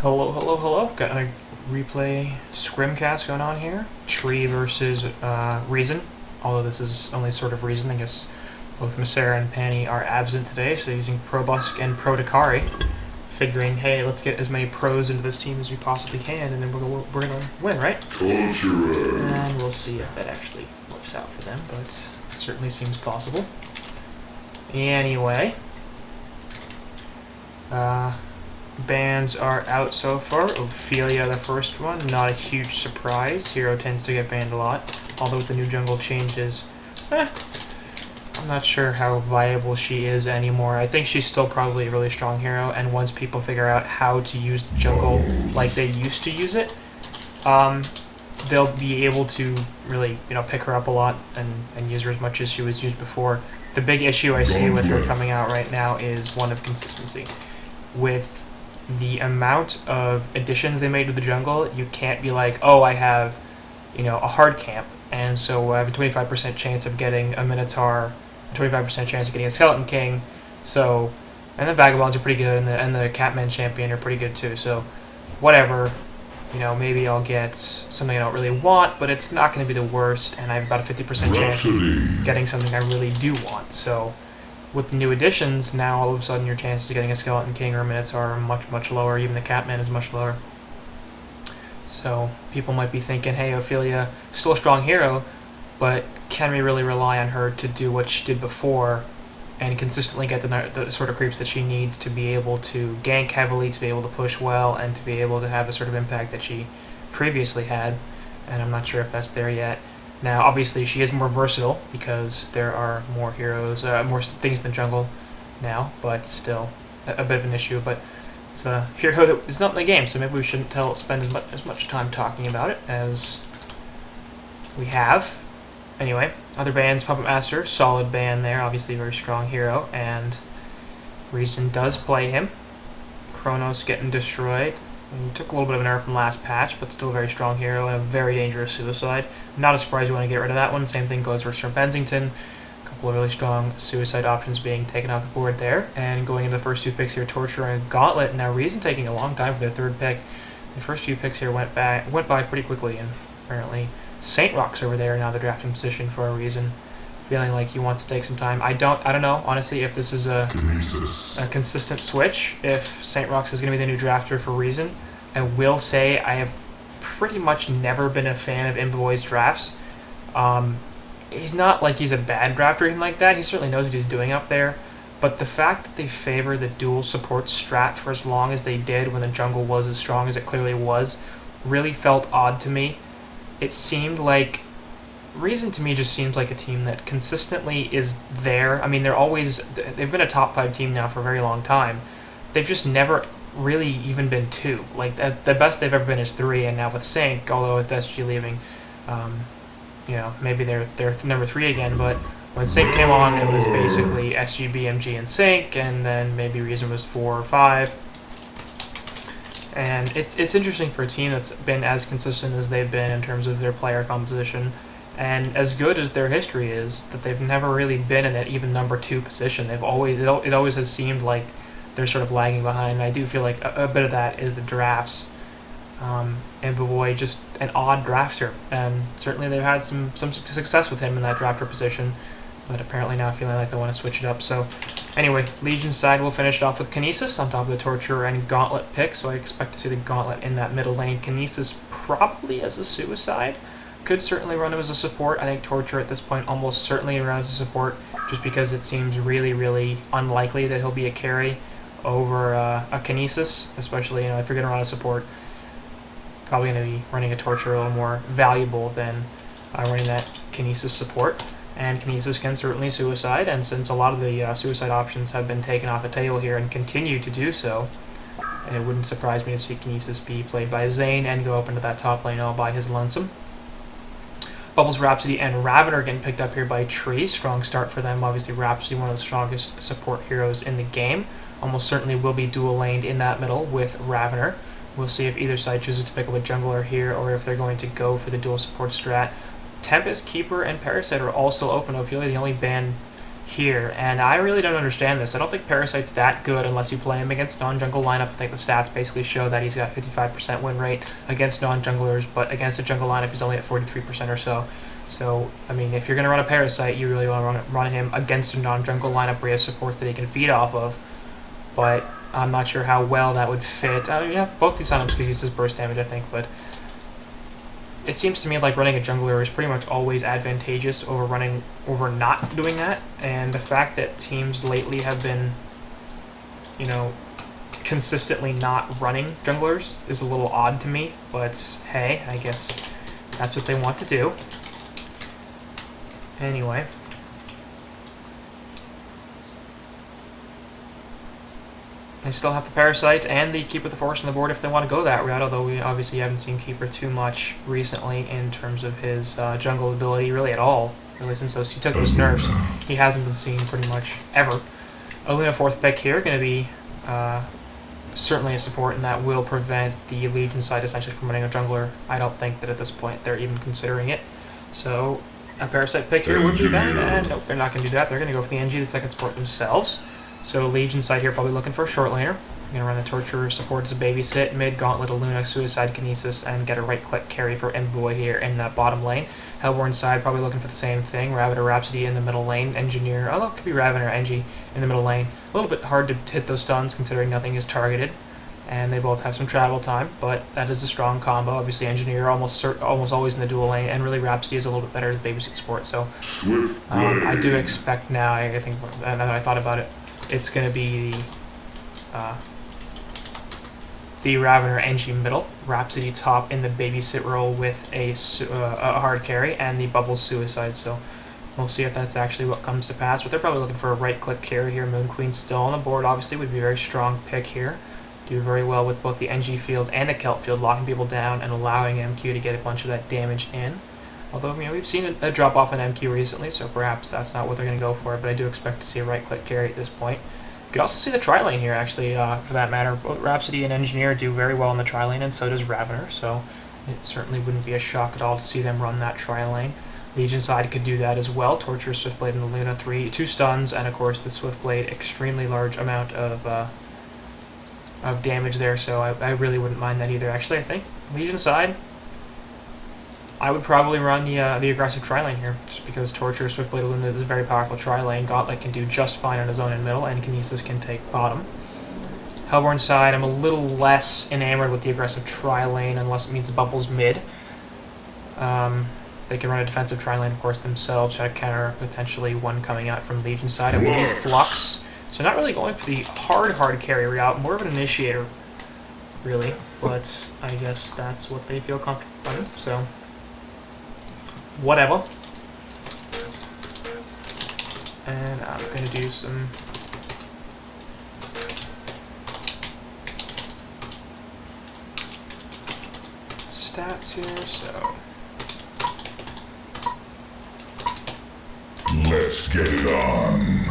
Hello, hello, hello. Got another replay Scrimcast going on here. Tree versus Reason. Although this is only sort of Reason. I guess both Masera and Pani are absent today, so using Probusk and Pro Dakari. Figuring, hey, let's get as many pros into this team as we possibly can, and then we're gonna win, right? And we'll see if that actually works out for them, but it certainly seems possible. Anyway. Bans are out so far. Ophelia, the first one, not a huge surprise. Hero tends to get banned a lot, although with the new jungle changes, I'm not sure how viable she is anymore. I think she's still probably a really strong hero, and once people figure out how to use the jungle like they used to use it, they'll be able to really, pick her up a lot and use her as much as she was used before. The big issue I see with her coming out right now is one of consistency. With the amount of additions they made to the jungle, you can't be like, oh, I have, a hard camp, and so I have a 25% chance of getting a Minotaur, a 25% chance of getting a Skeleton King, so, and the Vagabonds are pretty good, and the Catman Champion are pretty good too, so, whatever, maybe I'll get something I don't really want, but it's not going to be the worst, and I have about a 50% chance of getting something I really do want, so, with the new additions, now all of a sudden your chances of getting a Skeleton King or a Minotaur are much, much lower. Even the Catman is much lower. So people might be thinking, hey, Ophelia, still a strong hero, but can we really rely on her to do what she did before and consistently get the sort of creeps that she needs to be able to gank heavily, to be able to push well, and to be able to have the sort of impact that she previously had? And I'm not sure if that's there yet. Now, obviously, she is more versatile because there are more heroes, more things in the jungle now, but still a bit of an issue. But it's a hero that is not in the game, so maybe we shouldn't spend as much time talking about it as we have. Anyway, other bans, Puppet Master, solid ban there, obviously a very strong hero, and Reason does play him. Kronos getting destroyed. He took a little bit of an nerf from last patch, but still a very strong hero and a very dangerous suicide. Not a surprise you want to get rid of that one. Same thing goes for Sir Bensington. A couple of really strong suicide options being taken off the board there. And going into the first two picks here, Torture and Gauntlet. Now Reason taking a long time for their third pick. The first few picks here went by pretty quickly, and apparently Saint Rock's over there now the drafting position for a reason. Feeling like he wants to take some time. I don't know, honestly, if this is a consistent switch, if Saint Rock's is going to be the new drafter for Reason. I will say I have pretty much never been a fan of Imboboy's drafts. He's not like he's a bad drafter or anything like that. He certainly knows what he's doing up there. But the fact that they favor the dual support strat for as long as they did when the jungle was as strong as it clearly was really felt odd to me. It seemed like Reason to me just seems like a team that consistently is there. I mean, they've been a top 5 team now for a very long time. They've just never really even been 2. Like, the best they've ever been is 3, and now with Sync, although with SG leaving, maybe they're number 3 again, but when Sync came on, it was basically SG, BMG, and Sync, and then maybe Reason was 4 or 5. And it's interesting for a team that's been as consistent as they've been in terms of their player composition, and as good as their history is, that they've never really been in that even number 2 position. It always has seemed like they're sort of lagging behind, and I do feel like a bit of that is the drafts. Imboboy, just an odd drafter, and certainly they've had some success with him in that drafter position, but apparently now feeling like they want to switch it up. So anyway, Legion side will finish it off with Kinesis on top of the Torture and Gauntlet pick, so I expect to see the Gauntlet in that middle lane. Kinesis probably as a suicide. Could certainly run him as a support. I think Torture at this point almost certainly runs as a support, just because it seems really, really unlikely that he'll be a carry over a Kinesis, especially if you're going to run a support. Probably going to be running a Torture a little more valuable than running that Kinesis support. And Kinesis can certainly suicide, and since a lot of the suicide options have been taken off the table here and continue to do so, it wouldn't surprise me to see Kinesis be played by Zane and go up into that top lane all by his lonesome. Bubbles, Rhapsody, and Ravener getting picked up here by Tree. Strong start for them. Obviously, Rhapsody, one of the strongest support heroes in the game. Almost certainly will be dual-laned in that middle with Ravener. We'll see if either side chooses to pick up a jungler here or if they're going to go for the dual support strat. Tempest, Keeper, and Parasite are also open. Ophelia, the only ban here, and I really don't understand this. I don't think Parasite's that good unless you play him against non-jungle lineup. I think the stats basically show that he's got 55% win rate against non-junglers, but against a jungle lineup he's only at 43% or so. So, I mean, if you're going to run a Parasite, you really want to run him against a non-jungle lineup where he has support that he can feed off of. But I'm not sure how well that would fit. Yeah, both these lineups could use his burst damage, I think, but it seems to me like running a jungler is pretty much always advantageous over not doing that. And the fact that teams lately have been, you know, consistently not running junglers is a little odd to me. But hey, I guess that's what they want to do. Anyway. They still have the Parasite and the Keeper the Forest on the board if they want to go that route, although we obviously haven't seen Keeper too much recently in terms of his jungle ability, really at all. Really, since he took those nerfs, he hasn't been seen pretty much ever. A Luna 4th pick here, going to be certainly a support, and that will prevent the Legion side essentially from running a jungler. I don't think that at this point they're even considering it. So a Parasite pick here would be bad, and nope, they're not going to do that. They're going to go for the NG, the second support themselves. So Legion side here probably looking for a short laner. I'm going to run the Torturer support as a babysit, mid, Gauntlet, Luna, Suicide, Kinesis, and get a right-click carry for Envoy here in that bottom lane. Hellborn side probably looking for the same thing, Rabbit or Rhapsody in the middle lane, Engineer, although it could be Raven or Engie in the middle lane. A little bit hard to hit those stuns considering nothing is targeted, and they both have some travel time, but that is a strong combo. Obviously Engineer almost always in the dual lane, and really Rhapsody is a little bit better as babysit support, so I do expect now, I think, now that I thought about it, it's going to be the Raven or Engie middle, Rhapsody top in the babysit role with a hard carry, and the Bubble Suicide. So we'll see if that's actually what comes to pass. But they're probably looking for a right-click carry here. Moon Queen still on the board, obviously, would be a very strong pick here. Do very well with both the Engie field and the Kelp field, locking people down and allowing MQ to get a bunch of that damage in. Although, you know, we've seen a drop off in MQ recently, so perhaps that's not what they're going to go for, but I do expect to see a right-click carry at this point. You could also see the tri-lane here, actually, for that matter. Both Rhapsody and Engineer do very well in the tri-lane, and so does Ravener, so it certainly wouldn't be a shock at all to see them run that tri-lane. Legion side could do that as well. Torture, Swiftblade, and the Luna, 2 stuns, and of course the Swiftblade, extremely large amount of damage there, so I really wouldn't mind that either. Actually, I think Legion side, I would probably run the aggressive tri-lane here, just because Torture, Swiftblade, Luna is a very powerful tri-lane. Gauntlet can do just fine on his own in middle, and Kinesis can take bottom. Hellborn side, I'm a little less enamored with the aggressive tri-lane, unless it means Bubbles mid. They can run a defensive tri-lane, of course, themselves, try to counter potentially one coming out from Legion side. It will be Flux, so not really going for the hard carry route, more of an initiator, really, but I guess that's what they feel comfortable running, so whatever. And I'm going to do some stats here, so let's get it on.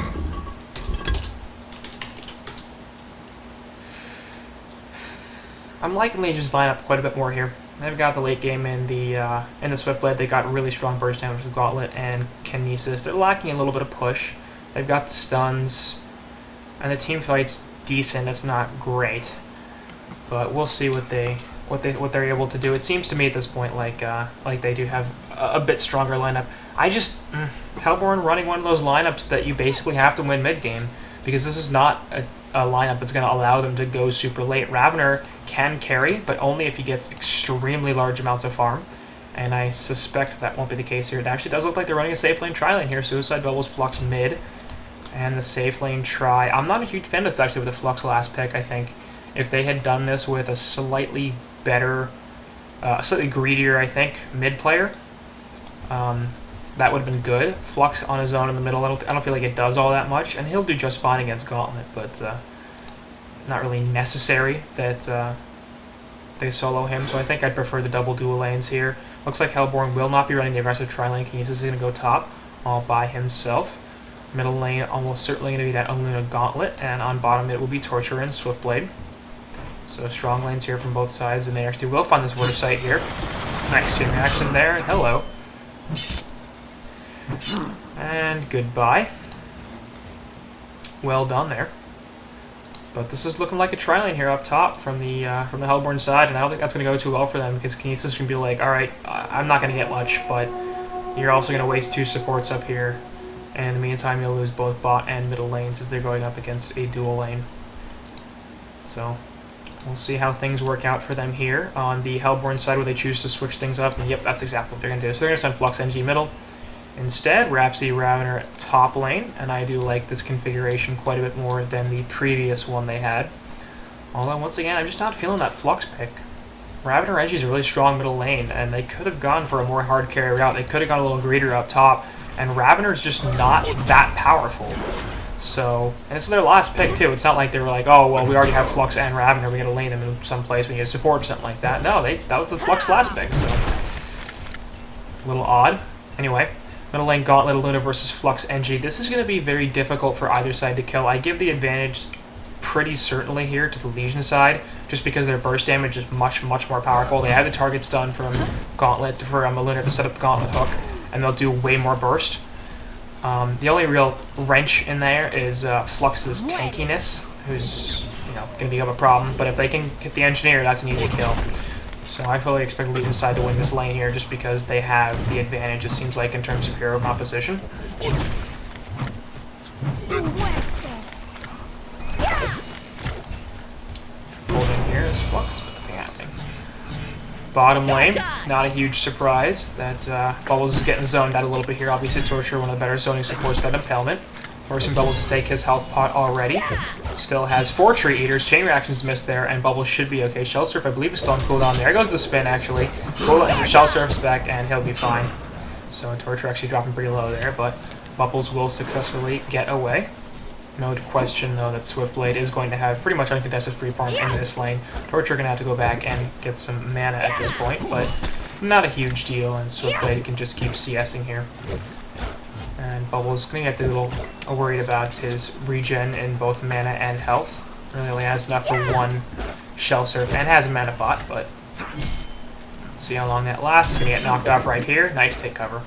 I'm liking Legion's lineup quite a bit more here. They've got the late game in the Swiftblade. They got really strong burst damage with Gauntlet and Kinesis. They're lacking a little bit of push. They've got the stuns, and the team fight's decent. It's not great, but we'll see what they're able to do. It seems to me at this point like they do have a bit stronger lineup. I just Hellborn running one of those lineups that you basically have to win mid game, because this is not a lineup that's going to allow them to go super late. Ravener can carry, but only if he gets extremely large amounts of farm, and I suspect that won't be the case here. It actually does look like they're running a safe lane tri-lane here. Suicide, Bubbles, Flux mid, and the safe lane tri. I'm not a huge fan of this actually with the Flux last pick. I think if they had done this with a slightly better, slightly greedier, I think, mid player, that would have been good. Flux on his own in the middle, I don't feel like it does all that much, and he'll do just fine against Gauntlet, but not really necessary that they solo him, so I think I'd prefer the double dual lanes here. Looks like Hellborn will not be running the aggressive tri-lane. Kinesis is going to go top all by himself. Middle lane almost certainly going to be that Luna Gauntlet, and on bottom it will be Torture and Swiftblade. So strong lanes here from both sides, and they actually will find this water site here. Nice interaction there, hello. And goodbye. Well done there. But this is looking like a tri-lane here up top from the Hellborn side, and I don't think that's going to go too well for them, because Kinesis can be like, alright, I'm not going to get much, but you're also going to waste 2 supports up here, and in the meantime you'll lose both bot and middle lanes as they're going up against a dual lane. So we'll see how things work out for them here on the Hellborn side, where they choose to switch things up, and yep, that's exactly what they're going to do. So they're going to send Flux NG middle. Instead, Rhapsody Ravener top lane, and I do like this configuration quite a bit more than the previous one they had. Although, once again, I'm just not feeling that Flux pick. Ravener NG is a really strong middle lane, and they could have gone for a more hard carry route. They could have gone a little greedier up top, and Ravener is just not that powerful. So, and it's their last pick too. It's not like they were like, oh, well, we already have Flux and Ravener, we gotta lane them in some place, we need support or something like that. No, that was the Flux last pick, so a little odd. Anyway. Middle lane Gauntlet Luna versus Flux NG. This is going to be very difficult for either side to kill. I give the advantage pretty certainly here to the Legion side, just because their burst damage is much, much more powerful. They have the target stun from Gauntlet for Luna to set up the Gauntlet hook, and they'll do way more burst. The only real wrench in there is Flux's tankiness, who's going to become a problem. But if they can hit the Engineer, that's an easy kill. So I fully expect Legion side to win this lane here, just because they have the advantage, it seems like, in terms of hero composition. Pulled in here is Flux, but nothing happening. Bottom lane, not a huge surprise. That's Bubbles is getting zoned out a little bit here. Obviously, Torture, one of the better zoning supports that Impalement. Forcing Bubbles to take his health pot already. Still has 4 Tree Eaters. Chain Reactions missed there, and Bubbles should be okay. Shell Surf, I believe, is still on cooldown. There goes the spin, actually. Shell Surf's back, and he'll be fine. So Torture actually dropping pretty low there, but Bubbles will successfully get away. No question, though, that Swiftblade is going to have pretty much uncontested free farm in this lane. Torture going to have to go back and get some mana at this point, but not a huge deal, and Swiftblade can just keep CSing here. And Bubbles going to have to be a little worried about his regen in both mana and health. Really only has enough for 1 Shell Surf and has a mana bot, but let's see how long that lasts. Going to get knocked off right here. Nice take cover.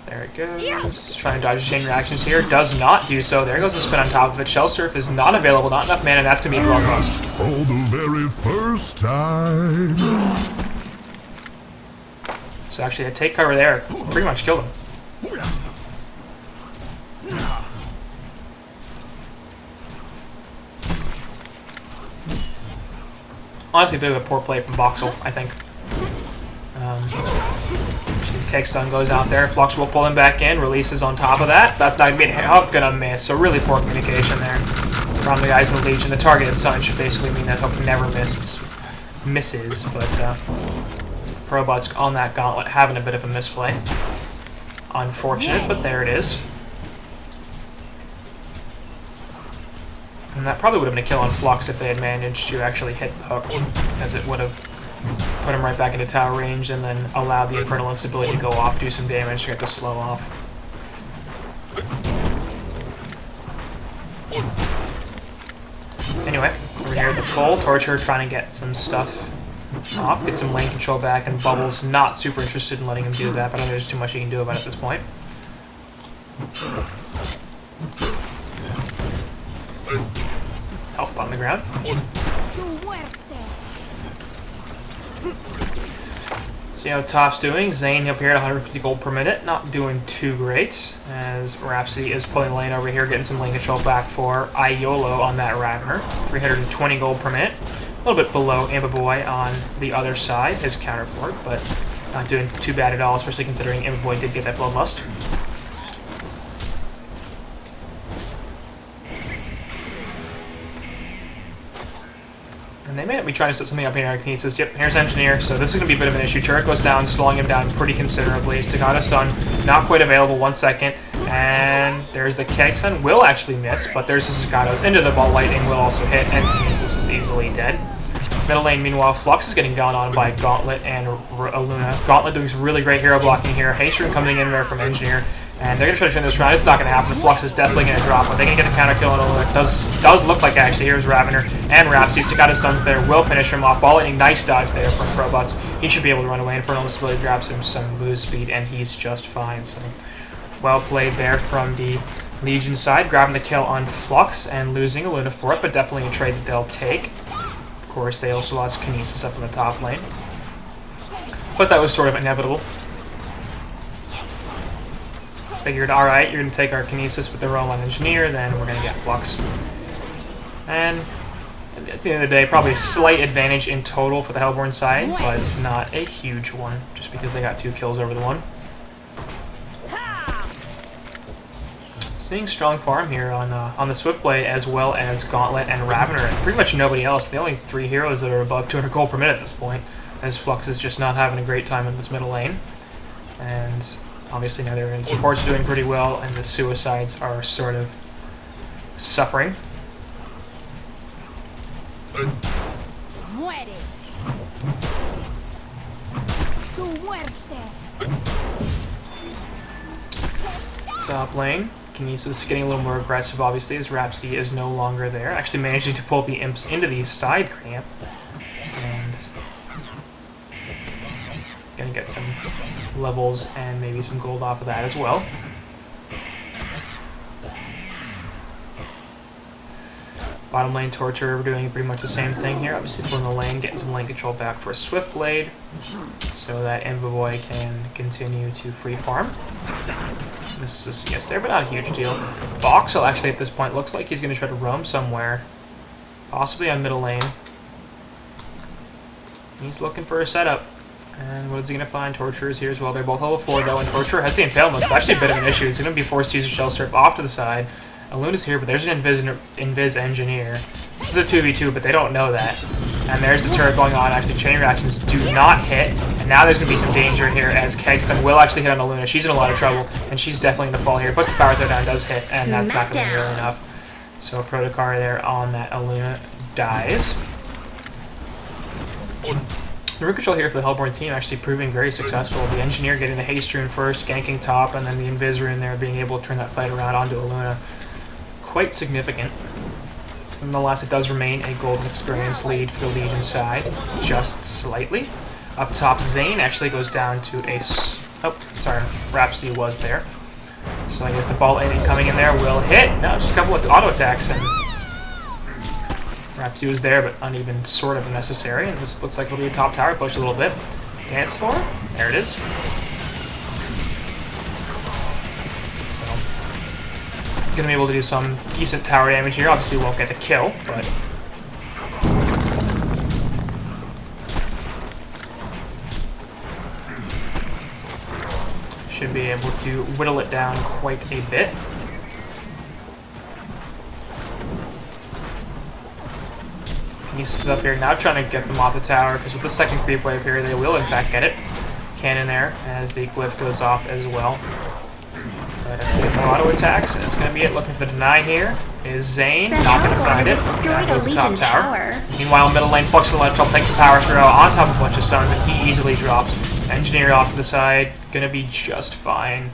There it goes. Trying to dodge chain reactions here. Does not do so. There goes the spin on top of it. Shell Surf is not available. Not enough mana. That's going to be a bloodlust. For the very first time. So actually, a take cover there pretty much killed him. Honestly, a bit of a poor play from Voxel, I think. His Keg Stun goes out there. Flux will pull him back in. Releases on top of that. That's not going to be a hook. Gonna miss. So really poor communication there from the guys in the Legion. The targeted stun should basically mean that hook never misses. But Probot's on that Gauntlet having a bit of a misplay. Unfortunate, but there it is. And that probably would have been a kill on Flux if they had managed to actually hit the hook, as it would have put him right back into tower range and then allowed the Infernal Instability to go off, do some damage to get the slow off. Anyway, over here at the pull, Torture trying to get some stuff off, get some lane control back, and Bubbles not super interested in letting him do that, but I don't think there's too much he can do about it at this point. Health on the ground. See how top's doing. Zane up here at 150 gold per minute, not doing too great, as Rhapsody is pulling lane over here, getting some lane control back for Iolo on that Ravener. 320 gold per minute. A little bit below Amberboy on the other side, his counterpart, but not doing too bad at all, especially considering Amberboy did get that Bloodlust. And they may be trying to set something up here in Kinesis. Yep, here's Engineer, so this is going to be a bit of an issue. Turret goes down, slowing him down pretty considerably. Staccato Stun, not quite available, 1 second. And there's the Keg Stun, will actually miss, but there's the Staccatos into the Ball Lightning, will also hit, and Kinesis is easily dead. Middle lane, meanwhile, Flux is getting gone on by Gauntlet and Luna. Gauntlet doing some really great hero blocking here. Haystream coming in there from Engineer. And they're going to try to turn this around. It's not going to happen. Flux is definitely going to drop, but they can get a counter kill on Luna. It does look like, actually. Here's Ravener and Rhapsody. Staccato Stuns there. Will finish him off. Ball Lightning, nice dodge there from Probus. he should be able to run away. Infernal Disability grabs him some move speed, and he's just fine. So, well played there from the Legion side, grabbing the kill on Flux and losing a Luna for it, but definitely a trade that they'll take. Of course, they also lost Kinesis up in the top lane, but that was sort of inevitable. Figured, alright, you're going to take our Kinesis with the roam on Engineer, then we're going to get Flux. And at the end of the day, probably a slight advantage in total for the Hellborn side, but not a huge one, just because they got 2 kills over the one. Seeing strong farm here on the Swiftblade, as well as Gauntlet and Ravener, and pretty much nobody else. The only 3 heroes that are above 200 gold per minute at this point, as Flux is just not having a great time in this middle lane. And obviously now their supports are doing pretty well, and the Suicides are sort of suffering. Top lane, Kinesis getting a little more aggressive, obviously, as Rhapsody is no longer there. Actually managing to pull the imps into the side camp, and gonna get some levels and maybe some gold off of that as well. Bottom lane Torture, we're doing pretty much the same thing here. Obviously pulling the lane, getting some lane control back for a Swiftblade, so that Envoy can continue to free farm. Misses a CS there, but not a huge deal. Voxel actually at this point looks like he's going to try to roam somewhere, possibly on middle lane. He's looking for a setup. And what is he going to find? Torture is here as well. They're both level 4 though, and Torture has the Impalement. It's actually a bit of an issue. He's going to be forced to use a Shell Surf off to the side. Luna's here, but there's an Invis Engineer. This is a 2v2, but they don't know that. And there's the turret going on. Actually, chain reactions do not hit. And now there's going to be some danger here as Kegston will actually hit on Luna. She's in a lot of trouble, and she's definitely going to fall here. Puts the power throw down, does hit, and that's not going to be really enough. So Protocar there on that Luna dies. The root control here for the Hellborn team actually proving very successful. The Engineer getting the Haste Rune first, ganking top, and then the Invis Rune there being able to turn that fight around onto a Luna. Quite significant. Nonetheless, it does remain a golden experience lead for the Legion side, just slightly. Up top, Zane actually goes down to a... Oh, sorry, Rhapsody was there. So I guess the ball ending coming in there will hit. No, just a couple of auto attacks, and Rhapsody was there, but uneven, sort of necessary. And this looks like it'll be a top tower push a little bit. Dance floor, there it is. Gonna be able to do some decent tower damage here. Obviously won't get the kill, but should be able to whittle it down quite a bit. He's up here now trying to get them off the tower, because with the second creep wave here they will in fact get it. Cannon there as the glyph goes off as well. But with no auto attacks, and it's going to be it. Looking for the deny here is Zane. Not going to find it. That goes the top tower. Meanwhile, middle lane, Flux in the left trouble, takes the power throw on top of a bunch of stuns, and he easily drops. Engineer off to the side, going to be just fine.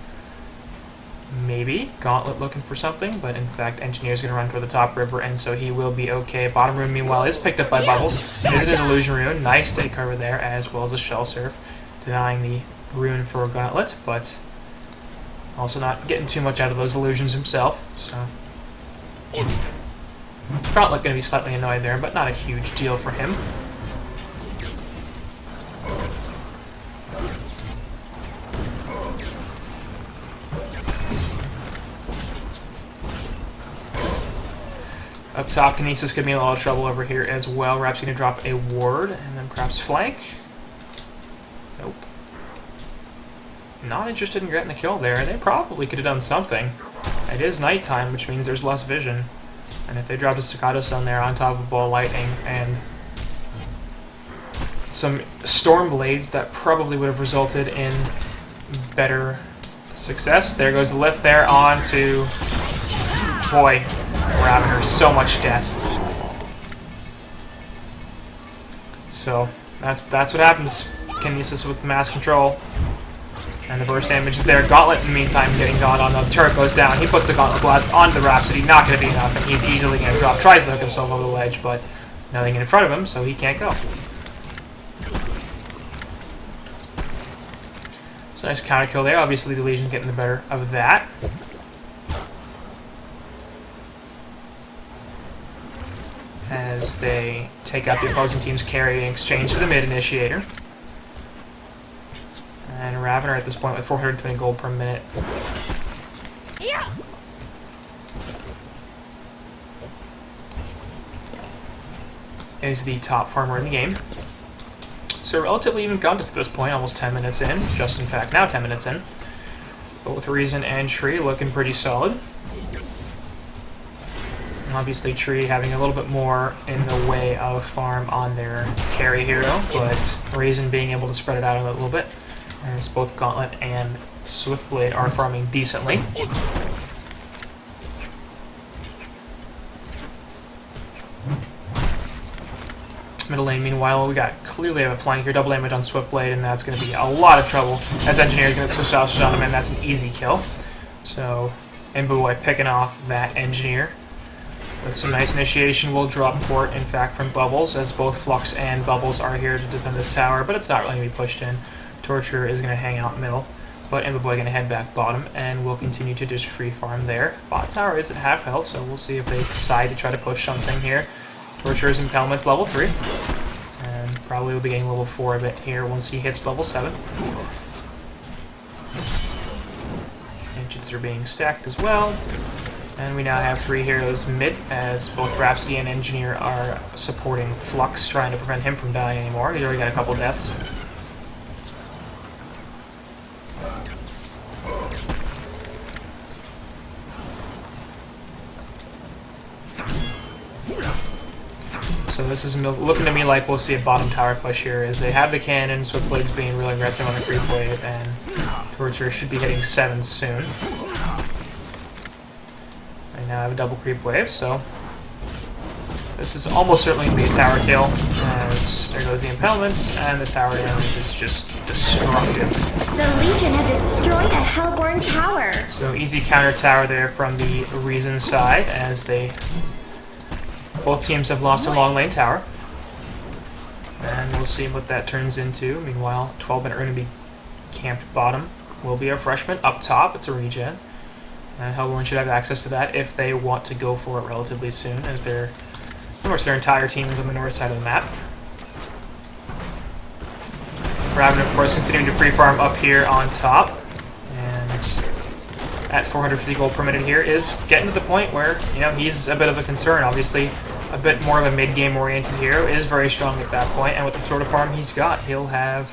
Maybe Gauntlet looking for something, but in fact, Engineer's going to run for the top river, and so he will be okay. Bottom rune, meanwhile, is picked up by Bubbles. Is his illusion rune. Nice steady cover there, as well as a Shell Surf, denying the rune for Gauntlet, but also not getting too much out of those illusions himself, so Gauntlet going to be slightly annoyed there, but not a huge deal for him. Up top, Kinesis could be in a lot of trouble over here as well. Rap's going to drop a ward, and then perhaps flank. Nope. Not interested in getting the kill there. They probably could have done something. It is nighttime, which means there's less vision. And if they dropped a Staccato Stone there on top of Ball Lightning and some Storm Blades, that probably would have resulted in better success. There goes the lift there on to... Boy, we're having her so much death. So, that's what happens. Kinesis with the mass control. And the burst damage is there. Gauntlet, in the meantime, getting gone on. The turret goes down. He puts the Gauntlet Blast onto the Rhapsody. Not going to be enough, and he's easily going to drop. Tries to hook himself over the ledge, but nothing in front of him, so he can't go. So nice counter kill there. Obviously the Legion getting the better of that. As they take out the opposing team's carry in exchange for the mid initiator. And Ravener at this point with 420 gold per minute. Yeah. Is the top farmer in the game. So relatively even contest at this point, almost 10 minutes in. Just in fact now 10 minutes in. Both Reason and Tree looking pretty solid. Obviously Tree having a little bit more in the way of farm on their carry hero, but Reason being able to spread it out a little bit. As both Gauntlet and Swiftblade are farming decently. Middle lane, meanwhile, we got clearly have a flank here, double damage on Swiftblade, and that's going to be a lot of trouble as Engineer is going to switch off on him, and that's an easy kill. So, Mboy picking off that Engineer. With some nice initiation, we'll drop port, in fact, from Bubbles, as both Flux and Bubbles are here to defend this tower, but it's not really going to be pushed in. Torture is going to hang out middle, but Mboy going to head back bottom, and we'll continue to just free farm there. Bot tower is at half health, so we'll see if they decide to try to push something here. Torture's Impalement's level 3, and probably will be getting level 4 a bit here once he hits level 7. Ancients are being stacked as well, and we now have 3 heroes mid, as both Rhapsody and Engineer are supporting Flux, trying to prevent him from dying anymore. He's already got a couple deaths. So this is looking to me like we'll see a bottom tower push here, as they have the cannon, Swiftblade's being really aggressive on the creep wave, and Torture should be hitting 7 soon. I now have a double creep wave, so this is almost certainly going to be a tower kill, as there goes the impalement, and the tower damage is just destructive. The Legion have destroyed a Hellborn tower. So easy counter tower there from the Reason side, as both teams have lost a long lane tower. And we'll see what that turns into. Meanwhile, 12-minute are going to be camped bottom. Will be a freshman up top. It's a regen. And Hellborn should have access to that if they want to go for it relatively soon, as pretty much their entire team is on the north side of the map. Raven, of course, continuing to free farm up here on top. And at 450 gold per minute here is getting to the point where, he's a bit of a concern. Obviously, a bit more of a mid-game oriented hero, is very strong at that point, and with the sort of farm he's got, he'll have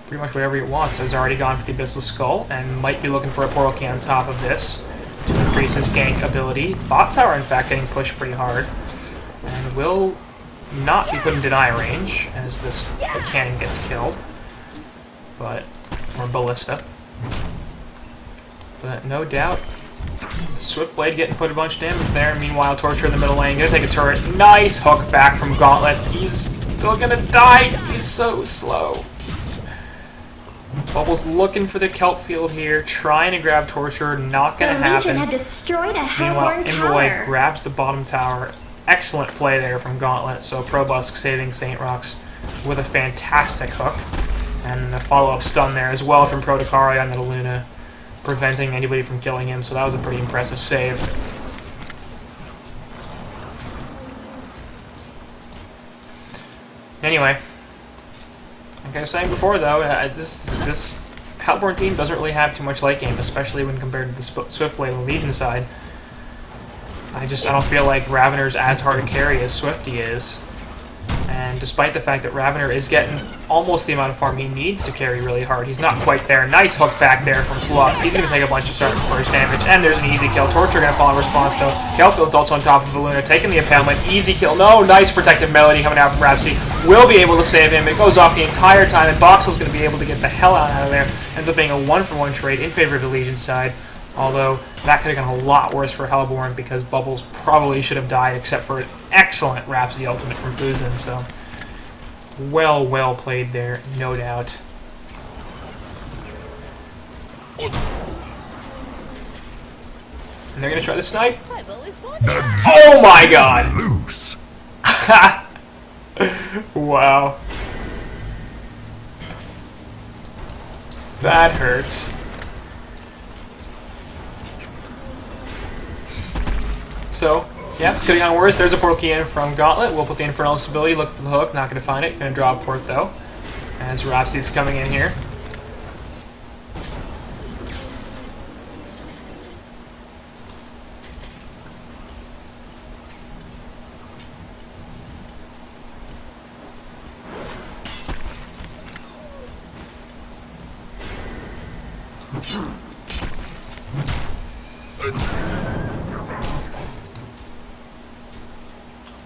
pretty much whatever he wants. Has already gone for the Abyssal Skull, and might be looking for a Portal Key on top of this to increase his gank ability. Bot tower, in fact, getting pushed pretty hard, and will not be put in deny range as this cannon gets killed, or ballista. But no doubt, Swiftblade getting put a bunch of damage there. Meanwhile, Torture in the middle lane, gonna take a turret. Nice hook back from Gauntlet. He's still gonna die. He's so slow. Bubbles looking for the kelp field here, trying to grab Torture. Not gonna happen. The Legion have destroyed a Meanwhile, Hellborn tower. Mboy grabs the bottom tower. Excellent play there from Gauntlet. So Probusk saving St. Rox with a fantastic hook, and a follow-up stun there as well from Protocari on the Luna, preventing anybody from killing him, so that was a pretty impressive save. Anyway, like I was saying before though, this Hellborn team doesn't really have too much late game, especially when compared to the Swiftblade and Legion side. I don't feel like Ravener's as hard to carry as Swifty is. And despite the fact that Ravener is getting almost the amount of farm he needs to carry really hard, he's not quite there. Nice hook back there from Flux. He's going to take a bunch of starting first damage, and there's an easy kill. Torture going to fall in response, though. Kelfield's also on top of Luna, taking the impalement. Easy kill. No, nice protective melody coming out from Rhapsody. Will be able to save him. It goes off the entire time, and Boxel's going to be able to get the hell out of there. Ends up being a 1-for-1 trade in favor of the Legion side. Although, that could have gone a lot worse for Hellborn, because Bubbles probably should have died, except for an excellent Rhapsody ultimate from Fuzin, so well played there, no doubt. And they're going to try to snipe. Oh my god! Loose. Wow. That hurts. So, yeah, could have gone worse. There's a portal key in from Gauntlet. We'll put the Infernal Stability, look for the hook. Not going to find it. Going to draw a port, though. As Rhapsody's coming in here.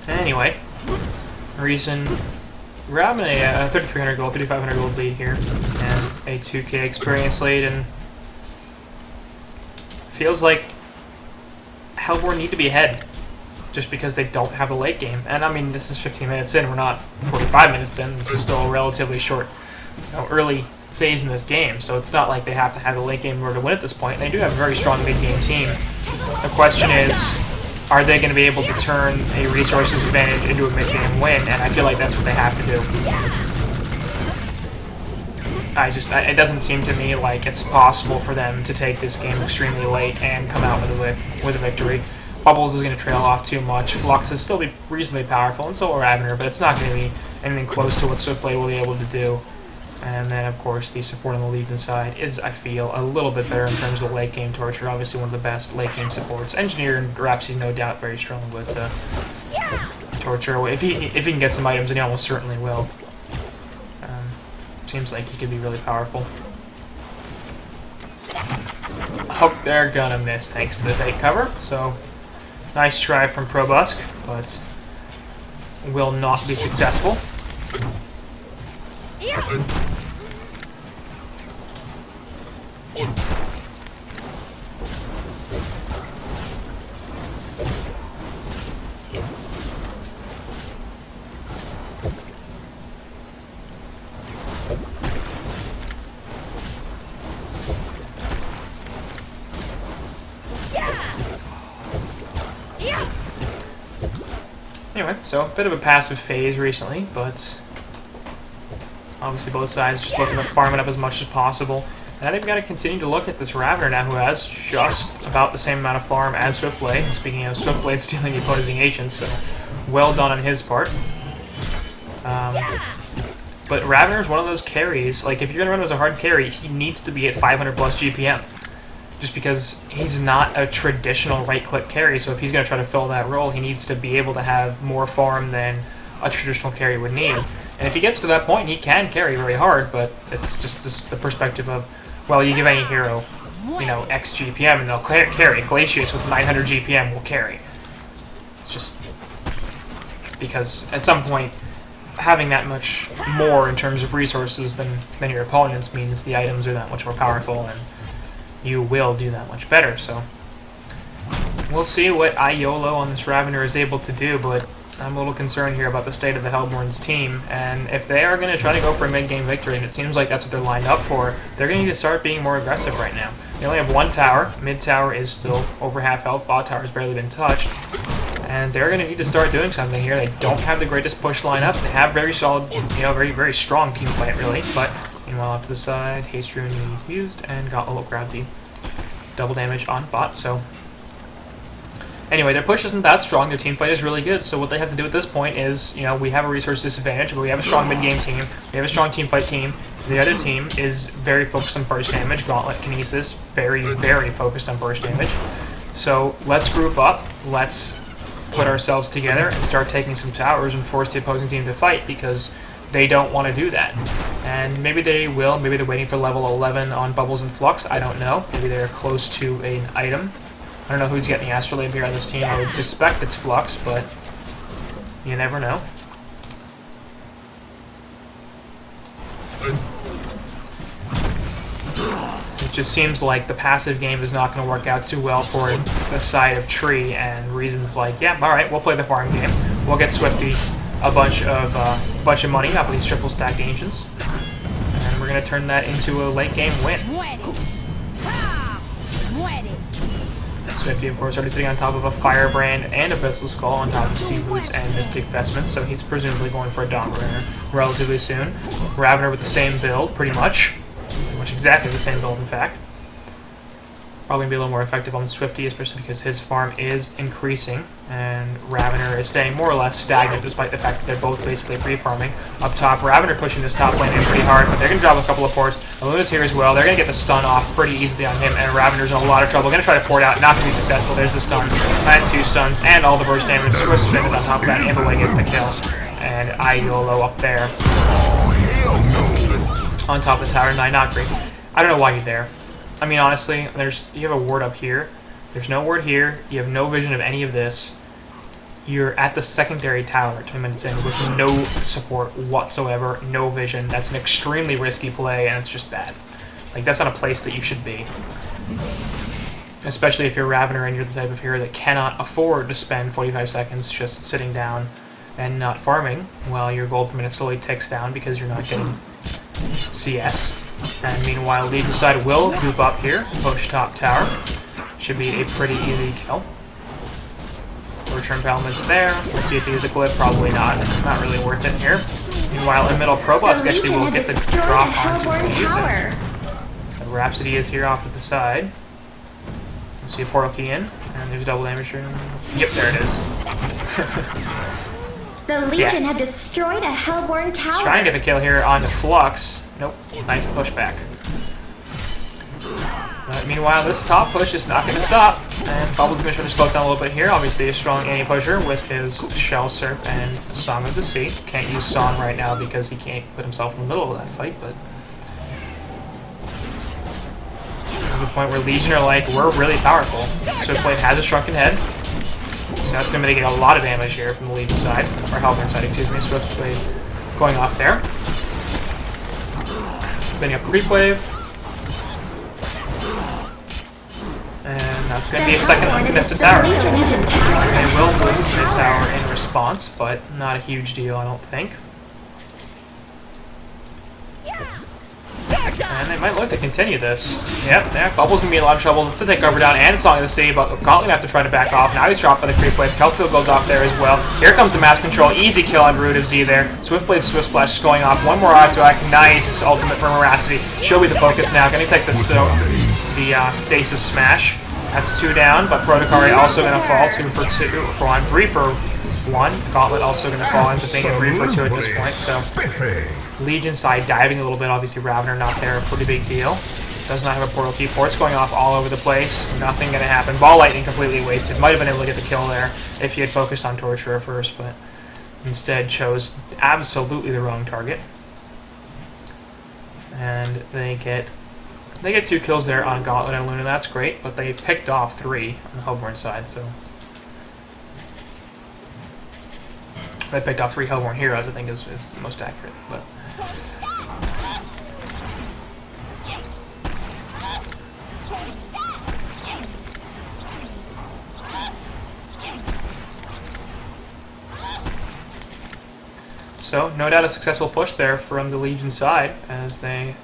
Anyway, reason we're having a 3,300 gold, 3,500 gold lead here, and a 2k experience lead, and feels like Hellborn need to be ahead just because they don't have a late game. And I mean, this is 15 minutes in, we're not 45 minutes in. This is still a relatively short, early phase in this game, so it's not like they have to have a late game in order to win at this point. They do have a very strong mid-game team. The question is, are they going to be able to turn a resources advantage into a mid-game win? And I feel like that's what they have to do. It doesn't seem to me like it's possible for them to take this game extremely late and come out with a victory. Bubbles is going to trail off too much. Flux will still be reasonably powerful, and so will Ravener, but it's not going to be anything close to what Swiftblade will be able to do. And then, of course, the support on the Legion side is, I feel, a little bit better in terms of late game Torture. Obviously, one of the best late game supports. Engineer and Rhapsody, no doubt, very strong with Torture. If he can get some items, and he almost certainly will. Seems like he could be really powerful. Hope they're gonna miss thanks to the fake cover. So, nice try from Probusk, but will not be successful. Anyway, so a bit of a passive phase recently, but obviously both sides just looking to farm it up as much as possible. And I think we've got to continue to look at this Ravener now, who has just about the same amount of farm as Swiftblade. Speaking of Swiftblade stealing the opposing agents, so well done on his part. But Ravener is one of those carries, like if you're going to run him as a hard carry, he needs to be at 500 plus GPM. Just because he's not a traditional right-click carry, so if he's going to try to fill that role, he needs to be able to have more farm than a traditional carry would need. And if he gets to that point, he can carry very hard, but it's just the perspective of, well, you give any hero, X GPM and they'll carry. Glacius with 900 GPM will carry. It's just because at some point, having that much more in terms of resources than your opponents means the items are that much more powerful, and you will do that much better. So we'll see what IYOLO on this Ravener is able to do, but I'm a little concerned here about the state of the Hellborn's team, and if they are going to try to go for a mid-game victory, and it seems like that's what they're lined up for, they're going to need to start being more aggressive right now. They only have one tower. Mid tower is still over half health. Bot tower has barely been touched, and they're going to need to start doing something here. They don't have the greatest push lineup. They have very solid, very, very strong team fight, really, but meanwhile, off to the side, Haste Rune used, and Gauntlet will grab the double damage on bot, so anyway, their push isn't that strong, their team fight is really good, so what they have to do at this point is, we have a resource disadvantage, but we have a strong mid-game team, we have a strong team fight team, the other team is very focused on burst damage, Gauntlet, Kinesis, very, very focused on burst damage, so let's group up, let's put ourselves together and start taking some towers and force the opposing team to fight, because they don't want to do that. And maybe they will, maybe they're waiting for level 11 on Bubbles and Flux, I don't know. Maybe they're close to an item. I don't know who's getting the Astrolabe here on this team. I would suspect it's Flux, but you never know. It just seems like the passive game is not going to work out too well for the side of Tree, and reasons like, yeah, alright, we'll play the farm game. We'll get Swifty a bunch of money off these triple stacked ancients, and we're gonna turn that into a late game win. Swifty, of course, already sitting on top of a Firebrand and a Vessel Skull on top of Steve Boots and Mystic Vestments, so he's presumably going for a Dawnbringer relatively soon. Ravener with the same build, pretty much. much exactly the same build, in fact. Probably going to be a little more effective on Swifty, especially because his farm is increasing, and Ravener is staying more or less stagnant, despite the fact that they're both basically free-farming. Up top, Ravener pushing this top lane in pretty hard, but they're going to drop a couple of ports. Luna's here as well. They're going to get the stun off pretty easily on him, and Ravener's in a lot of trouble. Going to try to port out, not going to be successful. There's the stun, and 2 stuns, and all the burst damage. Swift Spin is on top of that, and Away gets the kill. And Iolo up there. On top of the tower, 9 not great. I don't know why you're there. I mean, honestly, you have a ward up here. There's no ward here. You have no vision of any of this. You're at the secondary tower 20 minutes in with no support whatsoever, no vision. That's an extremely risky play, and it's just bad. Like, that's not a place that you should be. Especially if you're Ravener and you're the type of hero that cannot afford to spend 45 seconds just sitting down and not farming while your gold per minute slowly ticks down because you're not getting CS. And meanwhile, Legion side will group up here, push top tower. Should be a pretty easy kill. Return elements there. We'll see if he uses a glyph. Probably not. Not really worth it here. Meanwhile, in middle, Probosk actually will get the drop onto Fusion. So Rhapsody is here off to the side. We'll see a portal key in, and there's double damage. Yep, there it is. The Legion have destroyed a Hellborn tower. Let's try and get the kill here on the Flux. Nope. Nice pushback. But meanwhile, this top push is not going to stop. And Bubble's going to try to slow it down a little bit here. Obviously, a strong anti-pusher with his Shell Surf and Song of the Sea. Can't use Song right now because he can't put himself in the middle of that fight, but this is the point where Legion are like, we're really powerful. Swiftblade has a shrunken head. So that's going to mitigate a lot of damage here from the Legion side, or Hellborn side, excuse me. Swiftblade going off there. Then you have Creep Wave. And that's going to be a second uncontested tower. They will lose mid tower in response, but not a huge deal, I don't think. And they might look to continue this. Yep, there. Bubble's going to be in a lot of trouble to take over down and Song of the Sea, but Gauntlet going to have to try to back off. Now he's dropped by the creep wave. Kelpfield goes off there as well. Here comes the mass control. Easy kill on Root of Z there. Swiftblade Swift Splash is going off. One more auto act. Nice ultimate from Rhapsody. She'll be the focus now. Going to take the Stasis Smash. That's 2 down, but Protocari also going to fall. 2 for 2 for 1. 3 for 1. Gauntlet also going to fall into being a 3 for 2 at this point, so Legion side diving a little bit, obviously Ravener not there, a pretty big deal. Does not have a portal key. Port's going off all over the place. Nothing going to happen. Ball Lightning completely wasted. Might have been able to get the kill there if he had focused on Torturer first, but instead chose absolutely the wrong target. And they get 2 kills there on Gauntlet and Luna. That's great, but they picked off 3 on the Hellborn side, so they picked off 3 Hellborn heroes, I think is the most accurate, but so, no doubt a successful push there from the Legion side as they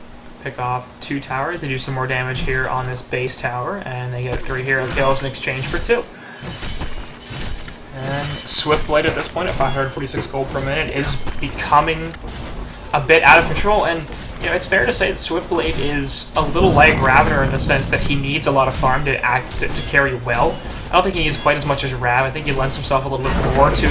pick off 2 towers. They do some more damage here on this base tower, and they get 3 hero kills in exchange for 2. And Swiftblade at this point at 546 gold per minute is becoming a bit out of control, and you know, it's fair to say that Swiftblade is a little like Ravener in the sense that he needs a lot of farm to carry well. I don't think he needs quite as much as Rav. I think he lends himself a little bit more to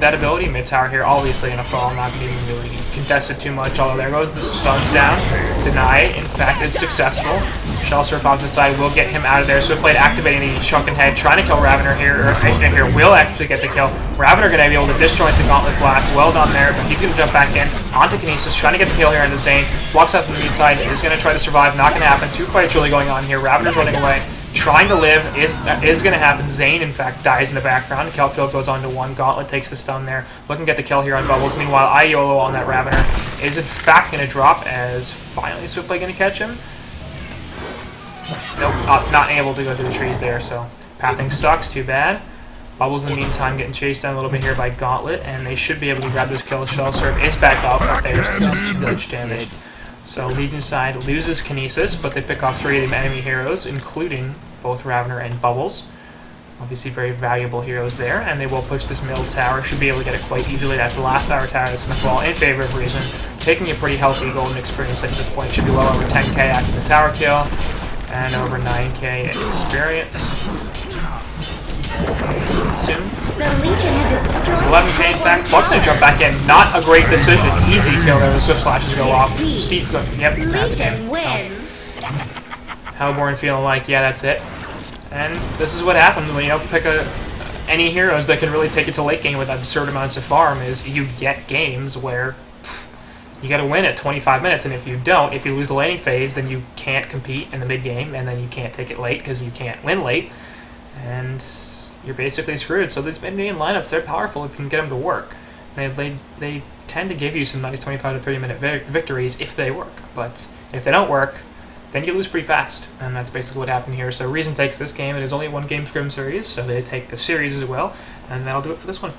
that ability. Mid tower here, obviously in a fall, not going to even really contest it too much. Although there goes the stuns down. Deny, in fact, is successful. Shell Surf off the side will get him out of there. Swiftblade activating the Shrunken Head, trying to kill Ravener here. Or Agent here will actually get the kill. Ravener going to be able to disjoint the Gauntlet Blast. Well done there, but he's going to jump back in onto Kinesis, trying to get the kill here in the Zane. Flux out from the mid side is going to try to survive. Not going to happen. 2 fights really going on here. Ravener's running away. Trying to live is going to happen. Zane, in fact, dies in the background. Kelpfield goes on to 1. Gauntlet takes the stun there. Looking to get the kill here on Bubbles. Meanwhile, Iolo on that Ravener is in fact going to drop as finally Swiftblade going to catch him. Nope, not able to go through the trees there, so pathing sucks, too bad. Bubbles in the meantime getting chased down a little bit here by Gauntlet, and they should be able to grab this kill. Shell Surf is back up, but there's still too much damage. So Legion side loses Kinesis, but they pick off 3 of the enemy heroes, including both Ravener and Bubbles. Obviously very valuable heroes there, and they will push this middle tower. Should be able to get it quite easily. That's the last tower that's going to fall in favor of Reason, taking a pretty healthy golden experience at this point. Should be well over 10k after the tower kill, and over 9k experience soon. The Legion have destroyed 11k in fact. Buck's going to jump back in. Not a great decision. Easy kill there. The Swift Slashes go off. Steep. Yep, that's Legion game. wins. Hellborn feeling like, yeah, that's it. And this is what happens when you don't pick any heroes that can really take it to late game with absurd amounts of farm. Is you get games where you got to win at 25 minutes, and if you don't, if you lose the laning phase, then you can't compete in the mid game, and then you can't take it late because you can't win late, and you're basically screwed. So these mid game lineups, they're powerful if you can get them to work. They tend to give you some nice 25 to 30 minute victories if they work, but if they don't work, then you lose pretty fast, and that's basically what happened here. So Reason takes this game. It is only a one-game scrim series, so they take the series as well, and that'll do it for this one.